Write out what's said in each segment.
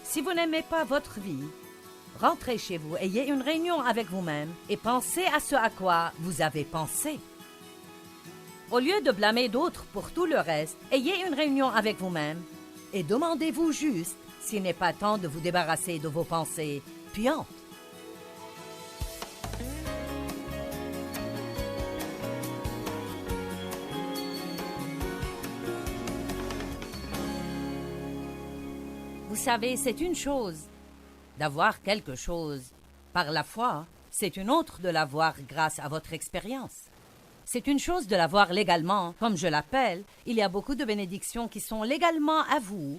Si vous n'aimez pas votre vie, rentrez chez vous, ayez une réunion avec vous-même et pensez à ce à quoi vous avez pensé. Au lieu de blâmer d'autres pour tout le reste, ayez une réunion avec vous-même et demandez-vous juste s'il n'est pas temps de vous débarrasser de vos pensées puantes. Vous savez, c'est une chose d'avoir quelque chose par la foi, c'est une autre de l'avoir grâce à votre expérience. C'est une chose de l'avoir légalement, comme je l'appelle. Il y a beaucoup de bénédictions qui sont légalement à vous,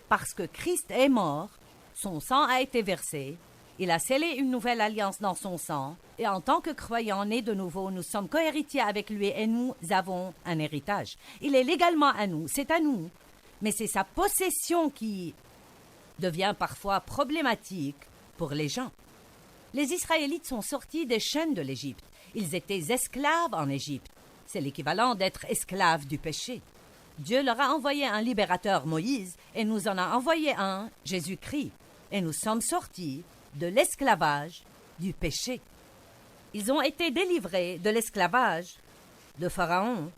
parce que Christ est mort, son sang a été versé, il a scellé une nouvelle alliance dans son sang, et en tant que croyants nés de nouveau, nous sommes cohéritiers avec lui et nous avons un héritage. Il est légalement à nous, c'est à nous, mais c'est sa possession qui devient parfois problématique pour les gens. Les Israélites sont sortis des chaînes de l'Égypte. Ils étaient esclaves en Égypte. C'est l'équivalent d'être esclaves du péché. Dieu leur a envoyé un libérateur, Moïse, et nous en a envoyé un, Jésus-Christ. Et nous sommes sortis de l'esclavage du péché. Ils ont été délivrés de l'esclavage de Pharaon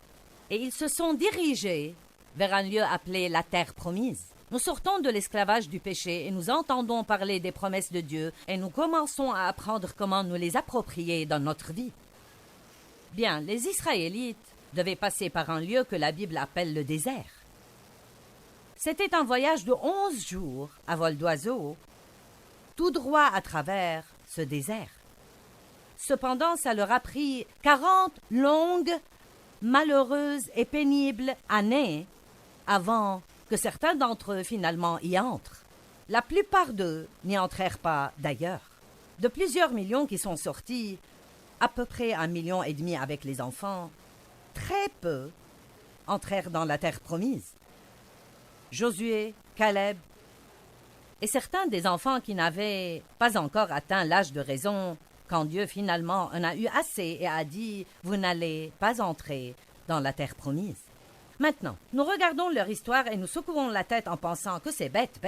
et ils se sont dirigés vers un lieu appelé la terre promise. Nous sortons de l'esclavage du péché et nous entendons parler des promesses de Dieu et nous commençons à apprendre comment nous les approprier dans notre vie. Bien, les Israélites devaient passer par un lieu que la Bible appelle le désert. C'était un voyage de 11 jours à vol d'oiseau, tout droit à travers ce désert. Cependant, ça leur a pris 40 longues, malheureuses et pénibles années avant que certains d'entre eux finalement y entrent. La plupart d'eux n'y entrèrent pas d'ailleurs. De plusieurs millions qui sont sortis, à peu près 1,5 million avec les enfants, très peu entrèrent dans la terre promise. Josué, Caleb et certains des enfants qui n'avaient pas encore atteint l'âge de raison, quand Dieu finalement en a eu assez et a dit « Vous n'allez pas entrer dans la terre promise ». Maintenant, nous regardons leur histoire et nous secouons la tête en pensant que c'est bête.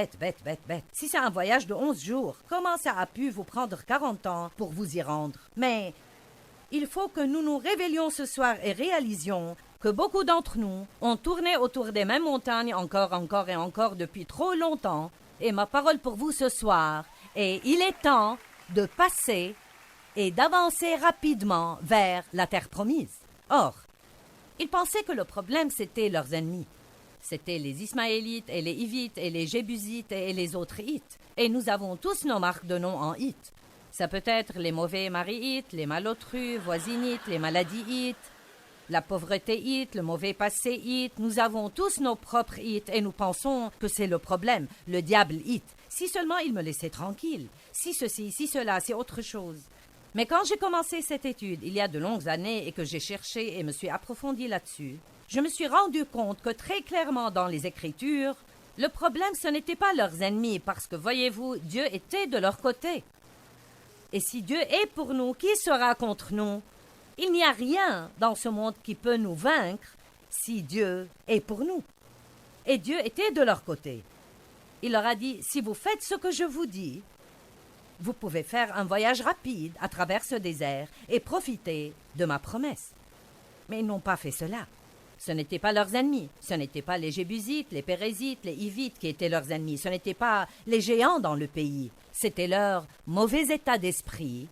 Si c'est un voyage de 11 jours, comment ça a pu vous prendre 40 ans pour vous y rendre? Mais il faut que nous nous réveillions ce soir et réalisions que beaucoup d'entre nous ont tourné autour des mêmes montagnes encore depuis trop longtemps. Et ma parole pour vous ce soir est il est temps de passer et d'avancer rapidement vers la terre promise. Or, ils pensaient que le problème, c'était leurs ennemis. C'était les Ismaélites et les Hivites et les Jébusites et les autres Hites. Et nous avons tous nos marques de nom en Hites. Ça peut être les mauvais maris Hites, les malotrus, voisinites, les maladies Hites, la pauvreté Hite, le mauvais passé Hite. Nous avons tous nos propres Hites et nous pensons que c'est le problème, le diable Hite. Si seulement il me laissait tranquille. Si ceci, si cela, c'est autre chose. Mais quand j'ai commencé cette étude, il y a de longues années, et que j'ai cherché et me suis approfondi là-dessus, je me suis rendu compte que très clairement dans les Écritures, le problème, ce n'était pas leurs ennemis, parce que, voyez-vous, Dieu était de leur côté. Et si Dieu est pour nous, qui sera contre nous? Il n'y a rien dans ce monde qui peut nous vaincre si Dieu est pour nous. Et Dieu était de leur côté. Il leur a dit, si vous faites ce que je vous dis, vous pouvez faire un voyage rapide à travers ce désert et profiter de ma promesse. Mais ils n'ont pas fait cela. Ce n'étaient pas leurs ennemis. Ce n'étaient pas les Jébusites, les Pérézites, les Hivites qui étaient leurs ennemis. Ce n'étaient pas les géants dans le pays. C'était leur mauvais état d'esprit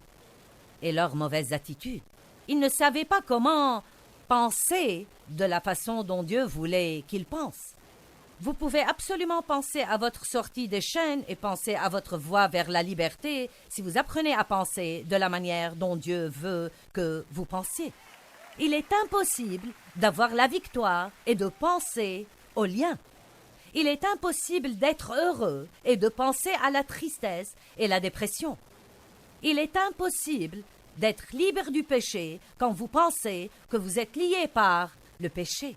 et leur mauvaise attitude. Ils ne savaient pas comment penser de la façon dont Dieu voulait qu'ils pensent. Vous pouvez absolument penser à votre sortie des chaînes et penser à votre voie vers la liberté si vous apprenez à penser de la manière dont Dieu veut que vous pensiez. Il est impossible d'avoir la victoire et de penser au lien. Il est impossible d'être heureux et de penser à la tristesse et la dépression. Il est impossible d'être libre du péché quand vous pensez que vous êtes lié par le péché.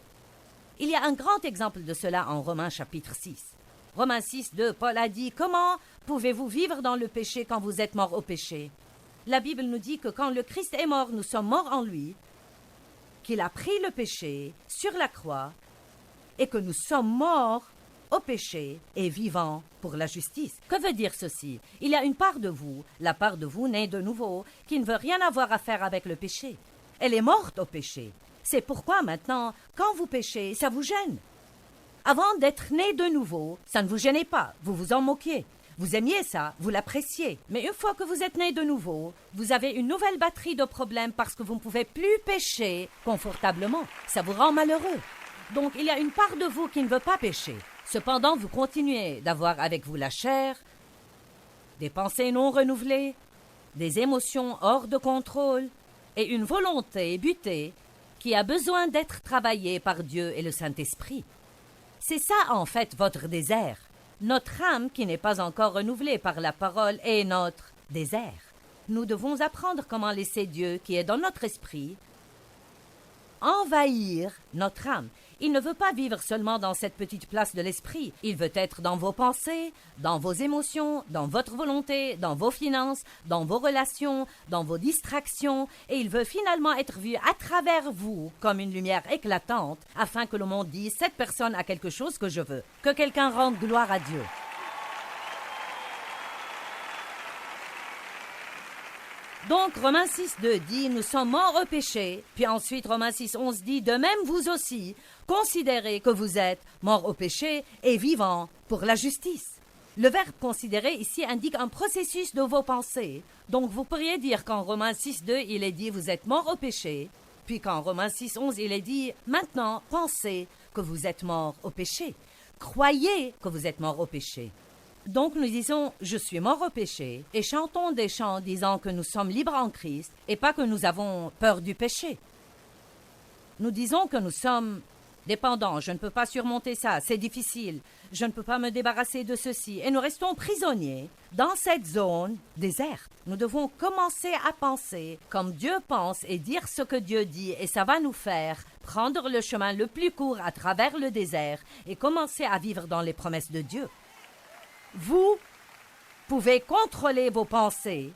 Il y a un grand exemple de cela en Romains chapitre 6. Romains 6, 2, Paul a dit « Comment pouvez-vous vivre dans le péché quand vous êtes mort au péché ?» La Bible nous dit que quand le Christ est mort, nous sommes morts en lui, qu'il a pris le péché sur la croix et que nous sommes morts au péché et vivant pour la justice. Que veut dire ceci? Il y a une part de vous, la part de vous née de nouveau, qui ne veut rien avoir à faire avec le péché. Elle est morte au péché. C'est pourquoi maintenant, quand vous péchez, ça vous gêne. Avant d'être né de nouveau, ça ne vous gênait pas, vous vous en moquiez. Vous aimiez ça, vous l'appréciez. Mais une fois que vous êtes né de nouveau, vous avez une nouvelle batterie de problèmes parce que vous ne pouvez plus pécher confortablement. Ça vous rend malheureux. Donc il y a une part de vous qui ne veut pas pécher. Cependant, vous continuez d'avoir avec vous la chair, des pensées non renouvelées, des émotions hors de contrôle et une volonté butée qui a besoin d'être travaillée par Dieu et le Saint-Esprit. C'est ça en fait votre désert. Notre âme qui n'est pas encore renouvelée par la parole est notre désert. Nous devons apprendre comment laisser Dieu, qui est dans notre esprit, envahir notre âme. Il ne veut pas vivre seulement dans cette petite place de l'esprit. Il veut être dans vos pensées, dans vos émotions, dans votre volonté, dans vos finances, dans vos relations, dans vos distractions. Et il veut finalement être vu à travers vous comme une lumière éclatante afin que le monde dise « Cette personne a quelque chose que je veux ». Que quelqu'un rende gloire à Dieu. Donc, Romains 6,2 dit « Nous sommes morts au péché ». Puis ensuite, Romains 6,11 dit « De même, vous aussi, considérez que vous êtes morts au péché et vivants pour la justice ». Le verbe « considérer » ici indique un processus de vos pensées. Donc, vous pourriez dire qu'en Romains 6,2, il est dit « Vous êtes morts au péché ». Puis qu'en Romains 6,11, il est dit « Maintenant, pensez que vous êtes morts au péché. Croyez que vous êtes morts au péché. » Donc nous disons « Je suis mort au péché » et chantons des chants disant que nous sommes libres en Christ et pas que nous avons peur du péché. Nous disons que nous sommes dépendants, je ne peux pas surmonter ça, c'est difficile, je ne peux pas me débarrasser de ceci et nous restons prisonniers dans cette zone déserte. Nous devons commencer à penser comme Dieu pense et dire ce que Dieu dit et ça va nous faire prendre le chemin le plus court à travers le désert et commencer à vivre dans les promesses de Dieu. Vous pouvez contrôler vos pensées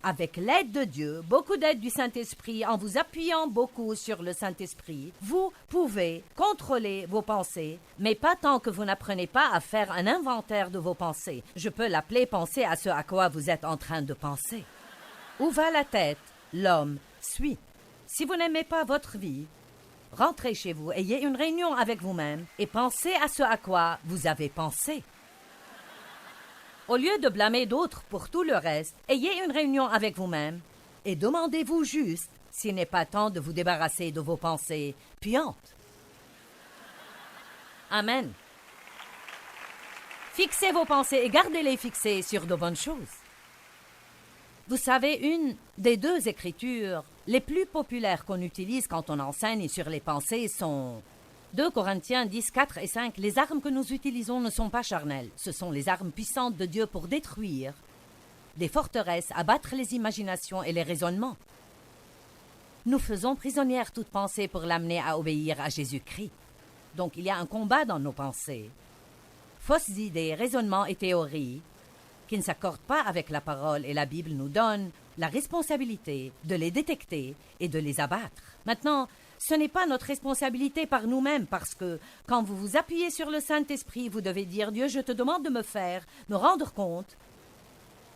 avec l'aide de Dieu, beaucoup d'aide du Saint-Esprit, en vous appuyant beaucoup sur le Saint-Esprit. Vous pouvez contrôler vos pensées, mais pas tant que vous n'apprenez pas à faire un inventaire de vos pensées. Je peux l'appeler penser à ce à quoi vous êtes en train de penser. Où va la tête? L'homme suit. Si vous n'aimez pas votre vie, rentrez chez vous, ayez une réunion avec vous-même et pensez à ce à quoi vous avez pensé. Au lieu de blâmer d'autres pour tout le reste, ayez une réunion avec vous-même et demandez-vous juste s'il n'est pas temps de vous débarrasser de vos pensées puantes. Amen. Fixez vos pensées et gardez-les fixées sur de bonnes choses. Vous savez, une des deux écritures les plus populaires qu'on utilise quand on enseigne sur les pensées sont 2 Corinthiens 10, 4 et 5, les armes que nous utilisons ne sont pas charnelles. Ce sont les armes puissantes de Dieu pour détruire des forteresses, abattre les imaginations et les raisonnements. Nous faisons prisonnière toute pensée pour l'amener à obéir à Jésus-Christ. Donc il y a un combat dans nos pensées. Fausses idées, raisonnements et théories qui ne s'accordent pas avec la parole et la Bible nous donne la responsabilité de les détecter et de les abattre. Maintenant, ce n'est pas notre responsabilité par nous-mêmes parce que quand vous vous appuyez sur le Saint-Esprit, vous devez dire « Dieu, je te demande de me rendre compte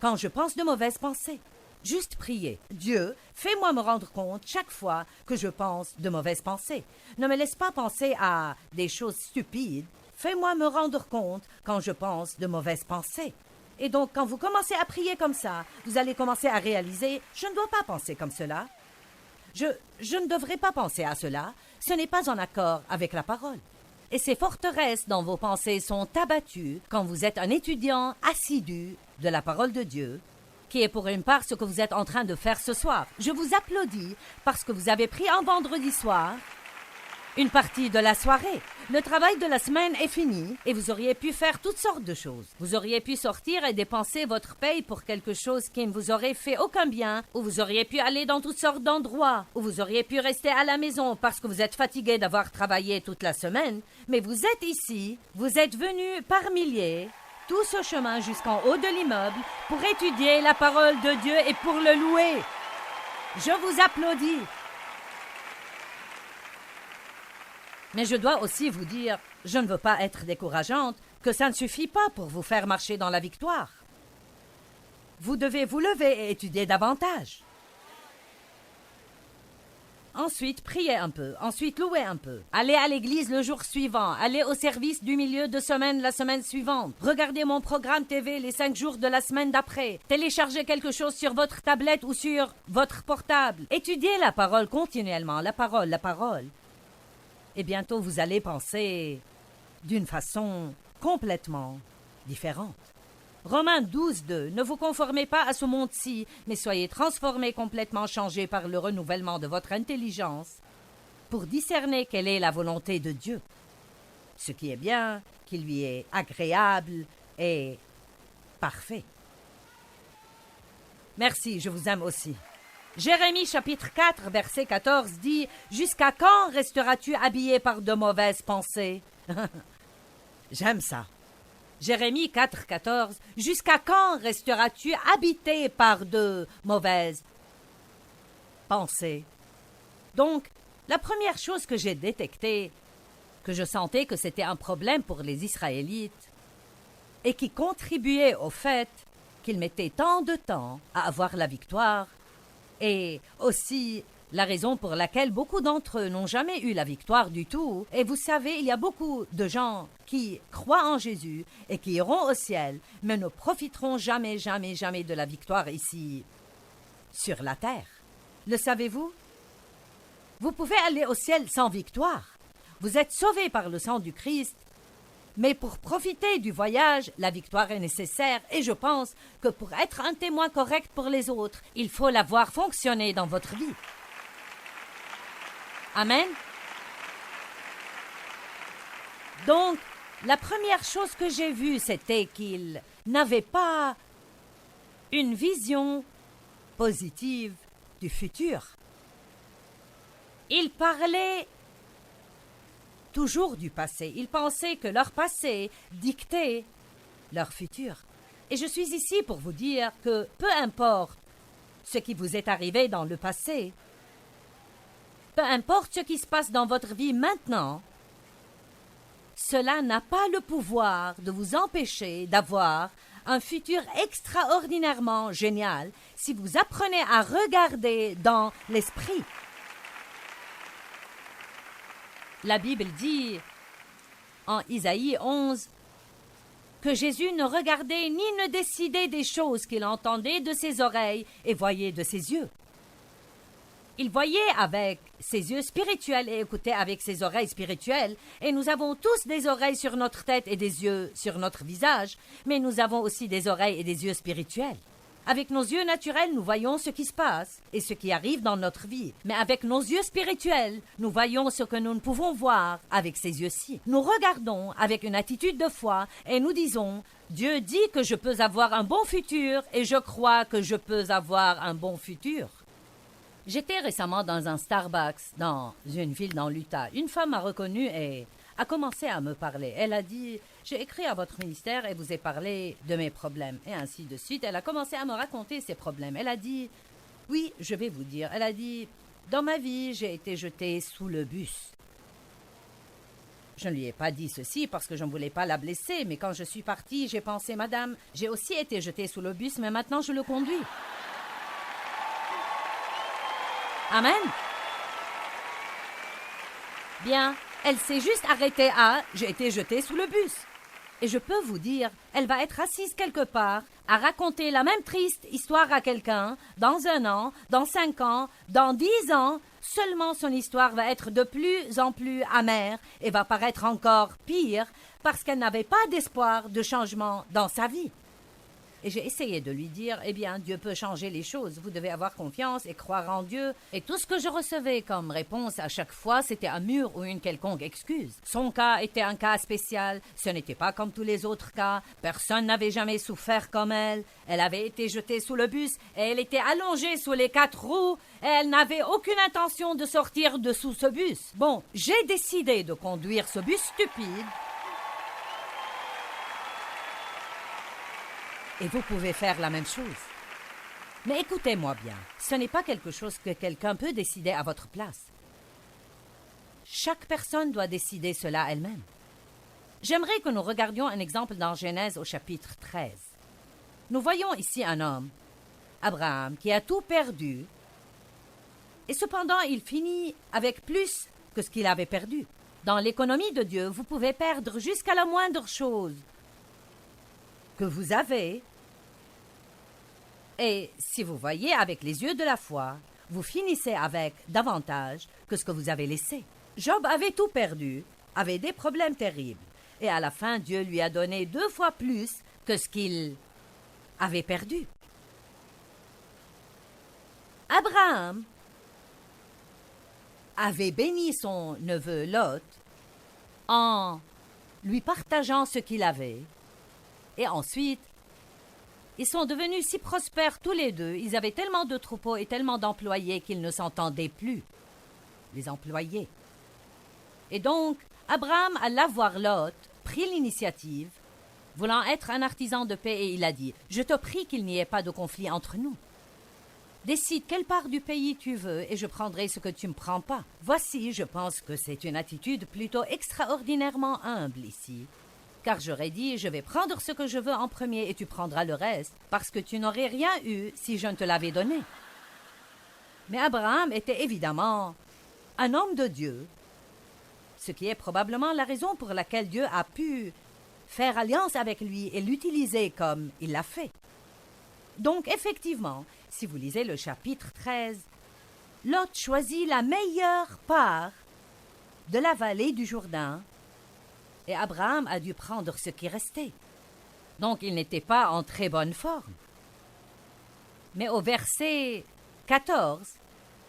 quand je pense de mauvaises pensées. » Juste prier. « Dieu, fais-moi me rendre compte chaque fois que je pense de mauvaises pensées. Ne me laisse pas penser à des choses stupides. Fais-moi me rendre compte quand je pense de mauvaises pensées. » Et donc, quand vous commencez à prier comme ça, vous allez commencer à réaliser « Je ne dois pas penser comme cela. » Je ne devrais pas penser à cela. Ce n'est pas en accord avec la parole. Et ces forteresses dans vos pensées sont abattues quand vous êtes un étudiant assidu de la parole de Dieu, qui est pour une part ce que vous êtes en train de faire ce soir. Je vous applaudis parce que vous avez pris un vendredi soir une partie de la soirée. Le travail de la semaine est fini et vous auriez pu faire toutes sortes de choses. Vous auriez pu sortir et dépenser votre paye pour quelque chose qui ne vous aurait fait aucun bien, ou vous auriez pu aller dans toutes sortes d'endroits, ou vous auriez pu rester à la maison parce que vous êtes fatigué d'avoir travaillé toute la semaine. Mais vous êtes ici, vous êtes venus par milliers, tout ce chemin jusqu'en haut de l'immeuble pour étudier la parole de Dieu et pour le louer. Je vous applaudis. Mais je dois aussi vous dire, je ne veux pas être décourageante, que ça ne suffit pas pour vous faire marcher dans la victoire. Vous devez vous lever et étudier davantage. Ensuite, priez un peu. Ensuite, louez un peu. Allez à l'église le jour suivant. Allez au service du milieu de semaine la semaine suivante. Regardez mon programme TV les 5 jours de la semaine d'après. Téléchargez quelque chose sur votre tablette ou sur votre portable. Étudiez la parole continuellement. La parole. Et bientôt, vous allez penser d'une façon complètement différente. Romains 12:2. Ne vous conformez pas à ce monde-ci, mais soyez transformés, complètement changés par le renouvellement de votre intelligence pour discerner quelle est la volonté de Dieu, ce qui est bien, qui lui est agréable et parfait. Merci, je vous aime aussi. Jérémie chapitre 4, verset 14 dit « Jusqu'à quand resteras-tu habillé par de mauvaises pensées ?» J'aime ça. Jérémie 4, 14 « Jusqu'à quand resteras-tu habité par de mauvaises pensées ?» Donc, la première chose que j'ai détectée, que je sentais que c'était un problème pour les Israélites, et qui contribuait au fait qu'ils mettaient tant de temps à avoir la victoire, et aussi la raison pour laquelle beaucoup d'entre eux n'ont jamais eu la victoire du tout. Et vous savez, il y a beaucoup de gens qui croient en Jésus et qui iront au ciel, mais ne profiteront jamais de la victoire ici, sur la terre. Le savez-vous? Vous pouvez aller au ciel sans victoire. Vous êtes sauvés par le sang du Christ, mais pour profiter du voyage, la victoire est nécessaire et je pense que pour être un témoin correct pour les autres, il faut la voir fonctionner dans votre vie. Amen. Donc, la première chose que j'ai vue, c'était qu'ils n'avaient pas une vision positive du futur. Ils parlaient toujours du passé. Ils pensaient que leur passé dictait leur futur. Et je suis ici pour vous dire que peu importe ce qui vous est arrivé dans le passé, peu importe ce qui se passe dans votre vie maintenant, cela n'a pas le pouvoir de vous empêcher d'avoir un futur extraordinairement génial si vous apprenez à regarder dans l'esprit. La Bible dit en Isaïe 11 que Jésus ne regardait ni ne décidait des choses qu'il entendait de ses oreilles et voyait de ses yeux. Il voyait avec ses yeux spirituels et écoutait avec ses oreilles spirituelles, et nous avons tous des oreilles sur notre tête et des yeux sur notre visage, mais nous avons aussi des oreilles et des yeux spirituels. Avec nos yeux naturels, nous voyons ce qui se passe et ce qui arrive dans notre vie. Mais avec nos yeux spirituels, nous voyons ce que nous ne pouvons voir avec ces yeux-ci. Nous regardons avec une attitude de foi et nous disons « Dieu dit que je peux avoir un bon futur et je crois que je peux avoir un bon futur. » J'étais récemment dans un Starbucks dans une ville dans l'Utah. Une femme m'a reconnue et a commencé à me parler. Elle a dit « J'ai écrit à votre ministère et vous ai parlé de mes problèmes. » Et ainsi de suite. Elle a commencé à me raconter ses problèmes. Elle a dit « Oui, je vais vous dire. » Elle a dit « Dans ma vie, j'ai été jetée sous le bus. » Je ne lui ai pas dit ceci parce que je ne voulais pas la blesser, mais quand je suis partie, j'ai pensé « Madame, j'ai aussi été jetée sous le bus, mais maintenant je le conduis. » Amen. Bien, elle s'est juste arrêtée à « j'ai été jetée sous le bus ». Et je peux vous dire, elle va être assise quelque part à raconter la même triste histoire à quelqu'un dans 1 an, dans 5 ans, dans 10 ans. Seulement son histoire va être de plus en plus amère et va paraître encore pire parce qu'elle n'avait pas d'espoir de changement dans sa vie. Et j'ai essayé de lui dire, eh bien, Dieu peut changer les choses, vous devez avoir confiance et croire en Dieu. Et tout ce que je recevais comme réponse à chaque fois, c'était un mur ou une quelconque excuse. Son cas était un cas spécial, ce n'était pas comme tous les autres cas, personne n'avait jamais souffert comme elle. Elle avait été jetée sous le bus et elle était allongée sous les 4 roues et elle n'avait aucune intention de sortir de sous ce bus. Bon, j'ai décidé de conduire ce bus stupide. Et vous pouvez faire la même chose. Mais écoutez-moi bien, ce n'est pas quelque chose que quelqu'un peut décider à votre place. Chaque personne doit décider cela elle-même. J'aimerais que nous regardions un exemple dans Genèse au chapitre 13. Nous voyons ici un homme, Abraham, qui a tout perdu, et cependant il finit avec plus que ce qu'il avait perdu. Dans l'économie de Dieu, vous pouvez perdre jusqu'à la moindre chose que vous avez, et si vous voyez avec les yeux de la foi, vous finissez avec davantage que ce que vous avez laissé. Job avait tout perdu, avait des problèmes terribles, et à la fin, Dieu lui a donné 2 fois plus que ce qu'il avait perdu. Abraham avait béni son neveu Lot en lui partageant ce qu'il avait, et ensuite, ils sont devenus si prospères tous les deux, ils avaient tellement de troupeaux et tellement d'employés qu'ils ne s'entendaient plus, les employés. Et donc, Abraham alla voir Lot, prit l'initiative, voulant être un artisan de paix, et il a dit « Je te prie qu'il n'y ait pas de conflit entre nous. Décide quelle part du pays tu veux, et je prendrai ce que tu ne me prends pas. » Voici, je pense que c'est une attitude plutôt extraordinairement humble ici, car j'aurais dit « Je vais prendre ce que je veux en premier, et tu prendras le reste, parce que tu n'aurais rien eu si je ne te l'avais donné. » Mais Abraham était évidemment un homme de Dieu, ce qui est probablement la raison pour laquelle Dieu a pu faire alliance avec lui et l'utiliser comme il l'a fait. Donc, effectivement, si vous lisez le chapitre 13, Lot choisit la meilleure part de la vallée du Jourdain et Abraham a dû prendre ce qui restait. Donc, il n'était pas en très bonne forme. Mais au verset 14,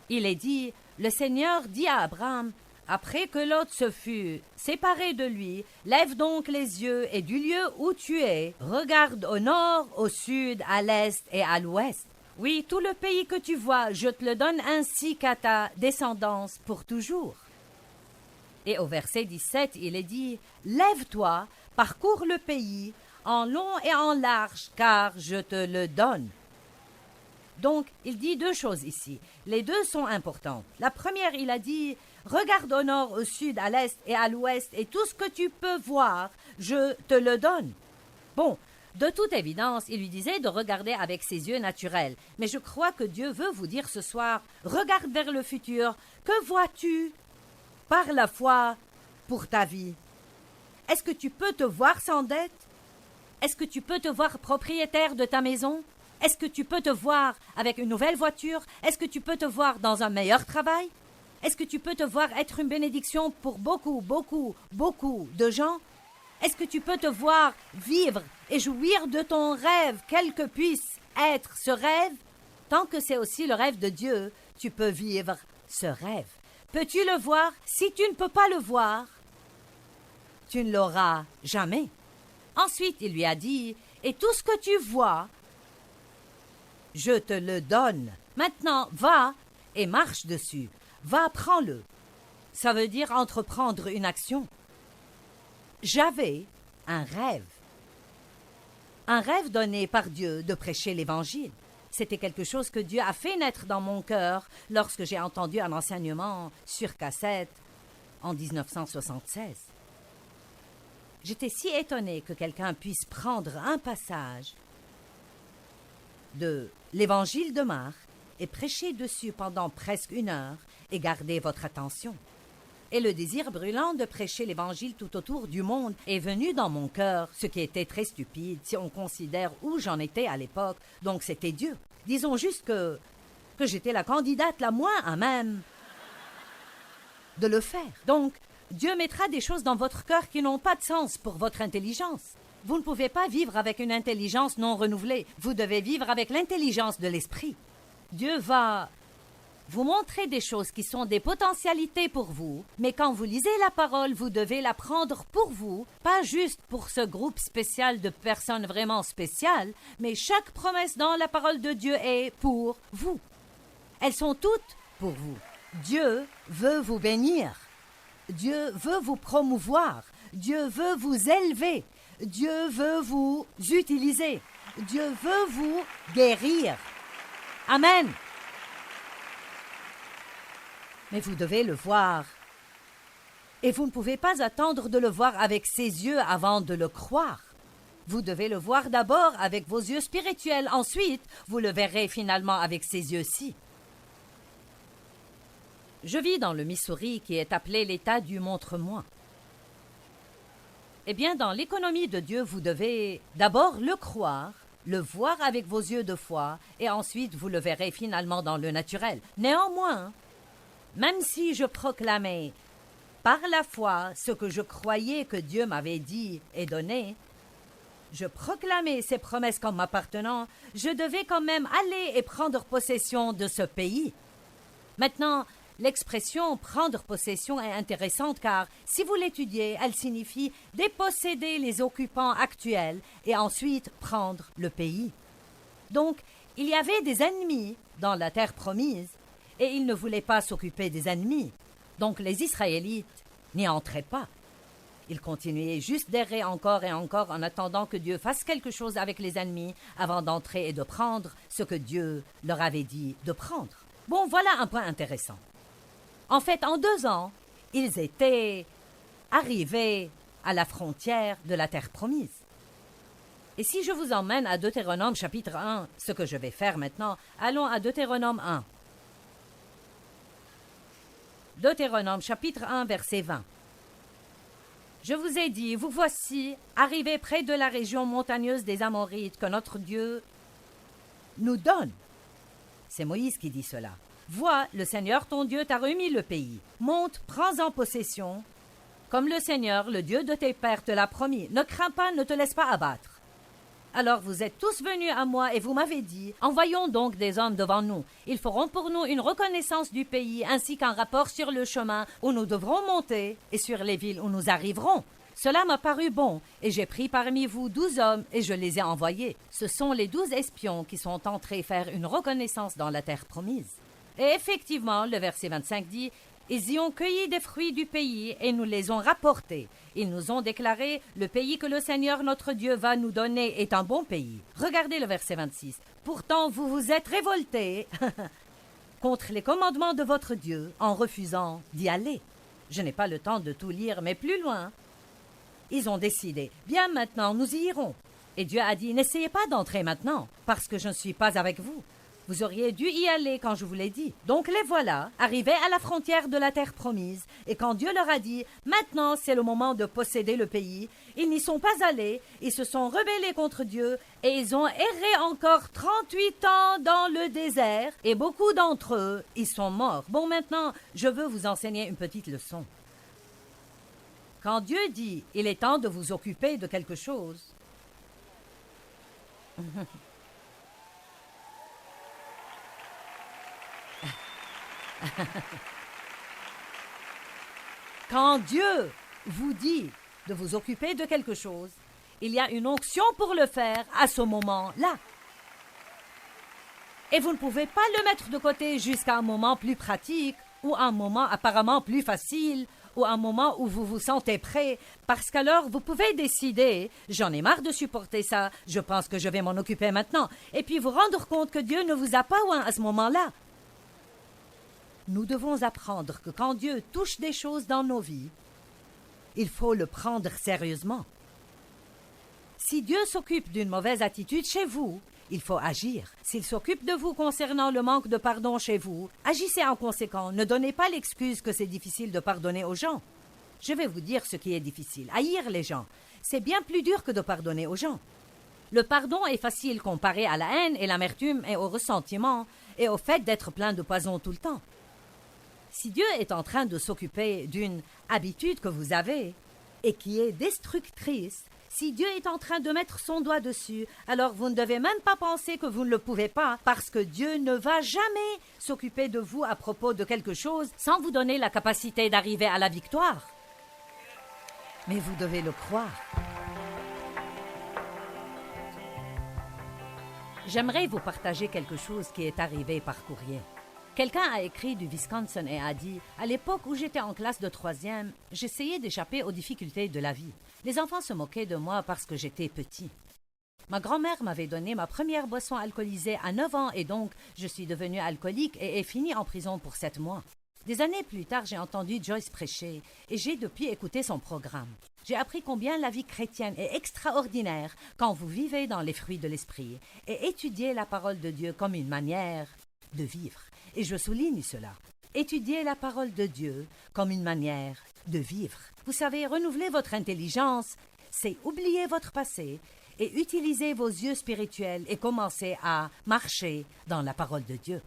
il est dit « Le Seigneur dit à Abraham, après que Lot se fut séparé de lui, lève donc les yeux et du lieu où tu es, regarde au nord, au sud, à l'est et à l'ouest. Oui, tout le pays que tu vois, je te le donne ainsi qu'à ta descendance pour toujours. » Et au verset 17, il est dit « Lève-toi, parcours le pays, en long et en large, car je te le donne. » Donc, il dit 2 choses ici. Les 2 sont importantes. La première, il a dit « Regarde au nord, au sud, à l'est et à l'ouest, et tout ce que tu peux voir, je te le donne. » Bon, de toute évidence, il lui disait de regarder avec ses yeux naturels. Mais je crois que Dieu veut vous dire ce soir « Regarde vers le futur. Que vois-tu par la foi pour ta vie? Est-ce que tu peux te voir sans dette? Est-ce que tu peux te voir propriétaire de ta maison? Est-ce que tu peux te voir avec une nouvelle voiture? Est-ce que tu peux te voir dans un meilleur travail? Est-ce que tu peux te voir être une bénédiction pour beaucoup, beaucoup, beaucoup de gens? Est-ce que tu peux te voir vivre et jouir de ton rêve, quel que puisse être ce rêve? Tant que c'est aussi le rêve de Dieu, tu peux vivre ce rêve. Peux-tu le voir? Si tu ne peux pas le voir, tu ne l'auras jamais. Ensuite, il lui a dit, « Et tout ce que tu vois, je te le donne. Maintenant, va et marche dessus. Va, prends-le. » Ça veut dire entreprendre une action. J'avais un rêve. Un rêve donné par Dieu de prêcher l'Évangile. C'était quelque chose que Dieu a fait naître dans mon cœur lorsque j'ai entendu un enseignement sur cassette en 1976. J'étais si étonnée que quelqu'un puisse prendre un passage de l'Évangile de Marc et prêcher dessus pendant presque 1 heure et garder votre attention. Et le désir brûlant de prêcher l'Évangile tout autour du monde est venu dans mon cœur, ce qui était très stupide si on considère où j'en étais à l'époque, donc c'était Dieu. Disons juste que j'étais la candidate la moins à même de le faire. Donc, Dieu mettra des choses dans votre cœur qui n'ont pas de sens pour votre intelligence. Vous ne pouvez pas vivre avec une intelligence non renouvelée. Vous devez vivre avec l'intelligence de l'esprit. Dieu va vous montrer des choses qui sont des potentialités pour vous, mais quand vous lisez la parole, vous devez la prendre pour vous, pas juste pour ce groupe spécial de personnes vraiment spéciales, mais chaque promesse dans la parole de Dieu est pour vous. Elles sont toutes pour vous. Dieu veut vous bénir. Dieu veut vous promouvoir. Dieu veut vous élever. Dieu veut vous utiliser. Dieu veut vous guérir. Amen. Mais vous devez le voir Et vous ne pouvez pas attendre de le voir avec ses yeux avant de le croire. Vous devez le voir d'abord avec vos yeux spirituels, ensuite vous le verrez finalement avec ses yeux-ci. Je vis dans le Missouri qui est appelé l'État du montre-moi. Eh bien, dans l'économie de Dieu, vous devez d'abord le croire, le voir avec vos yeux de foi, et ensuite vous le verrez finalement dans le naturel. Néanmoins, même si je proclamais par la foi ce que je croyais que Dieu m'avait dit et donné, je proclamais ces promesses comme m'appartenant, je devais quand même aller et prendre possession de ce pays. Maintenant, l'expression « prendre possession » est intéressante car, si vous l'étudiez, elle signifie déposséder les occupants actuels et ensuite prendre le pays. Donc, il y avait des ennemis dans la terre promise et ils ne voulaient pas s'occuper des ennemis. Donc les Israélites n'y entraient pas. Ils continuaient juste d'errer encore et encore en attendant que Dieu fasse quelque chose avec les ennemis avant d'entrer et de prendre ce que Dieu leur avait dit de prendre. Bon, voilà un point intéressant. En fait, en 2 ans, ils étaient arrivés à la frontière de la terre promise. Et si je vous emmène à Deutéronome chapitre 1, ce que je vais faire maintenant, allons à Deutéronome 1. Deutéronome chapitre 1, verset 20. Je vous ai dit, vous voici, arrivés près de la région montagneuse des Amorites que notre Dieu nous donne. C'est Moïse qui dit cela. Vois, le Seigneur ton Dieu t'a remis le pays. Monte, prends-en possession, comme le Seigneur, le Dieu de tes pères, te l'a promis. Ne crains pas, ne te laisse pas abattre. Alors vous êtes tous venus à moi et vous m'avez dit, envoyons donc des hommes devant nous. Ils feront pour nous une reconnaissance du pays ainsi qu'un rapport sur le chemin où nous devrons monter et sur les villes où nous arriverons. Cela m'a paru bon et j'ai pris parmi vous 12 hommes et je les ai envoyés. Ce sont les 12 espions qui sont entrés faire une reconnaissance dans la terre promise. Et effectivement, le verset 25 dit, ils y ont cueilli des fruits du pays et nous les ont rapportés. Ils nous ont déclaré, le pays que le Seigneur notre Dieu va nous donner est un bon pays. Regardez le verset 26. Pourtant, vous vous êtes révoltés contre les commandements de votre Dieu en refusant d'y aller. Je n'ai pas le temps de tout lire, mais plus loin. Ils ont décidé, bien maintenant, nous y irons. Et Dieu a dit, n'essayez pas d'entrer maintenant, parce que je ne suis pas avec vous. Vous auriez dû y aller quand je vous l'ai dit. Donc les voilà, arrivés à la frontière de la terre promise, et quand Dieu leur a dit « Maintenant, c'est le moment de posséder le pays », ils n'y sont pas allés, ils se sont rebellés contre Dieu, et ils ont erré encore 38 ans dans le désert, et beaucoup d'entre eux, ils sont morts. Bon, maintenant, je veux vous enseigner une petite leçon. Quand Dieu dit « Il est temps de vous occuper de quelque chose », quand Dieu vous dit de vous occuper de quelque chose, il y a une onction pour le faire à ce moment-là. Et vous ne pouvez pas le mettre de côté jusqu'à un moment plus pratique ou un moment apparemment plus facile ou un moment où vous vous sentez prêt, parce qu'alors vous pouvez décider « J'en ai marre de supporter ça, je pense que je vais m'en occuper maintenant » et puis vous rendre compte que Dieu ne vous a pas oint à ce moment-là. Nous devons apprendre que quand Dieu touche des choses dans nos vies, il faut le prendre sérieusement. Si Dieu s'occupe d'une mauvaise attitude chez vous, il faut agir. S'il s'occupe de vous concernant le manque de pardon chez vous, agissez en conséquent. Ne donnez pas l'excuse que c'est difficile de pardonner aux gens. Je vais vous dire ce qui est difficile. Haïr les gens, c'est bien plus dur que de pardonner aux gens. Le pardon est facile comparé à la haine et l'amertume et au ressentiment et au fait d'être plein de poison tout le temps. Si Dieu est en train de s'occuper d'une habitude que vous avez et qui est destructrice, si Dieu est en train de mettre son doigt dessus, alors vous ne devez même pas penser que vous ne le pouvez pas, parce que Dieu ne va jamais s'occuper de vous à propos de quelque chose sans vous donner la capacité d'arriver à la victoire. Mais vous devez le croire. J'aimerais vous partager quelque chose qui est arrivé par courrier. Quelqu'un a écrit du Wisconsin et a dit « À l'époque où j'étais en classe de 3e, j'essayais d'échapper aux difficultés de la vie. Les enfants se moquaient de moi parce que j'étais petit. Ma grand-mère m'avait donné ma première boisson alcoolisée à 9 ans et donc je suis devenu alcoolique et ai fini en prison pour 7 mois. Des années plus tard, j'ai entendu Joyce prêcher et j'ai depuis écouté son programme. J'ai appris combien la vie chrétienne est extraordinaire quand vous vivez dans les fruits de l'esprit et étudiez la parole de Dieu comme une manière de vivre. Et je souligne cela. Étudiez la parole de Dieu comme une manière de vivre. Vous savez, renouveler votre intelligence, c'est oublier votre passé et utiliser vos yeux spirituels et commencer à marcher dans la parole de Dieu.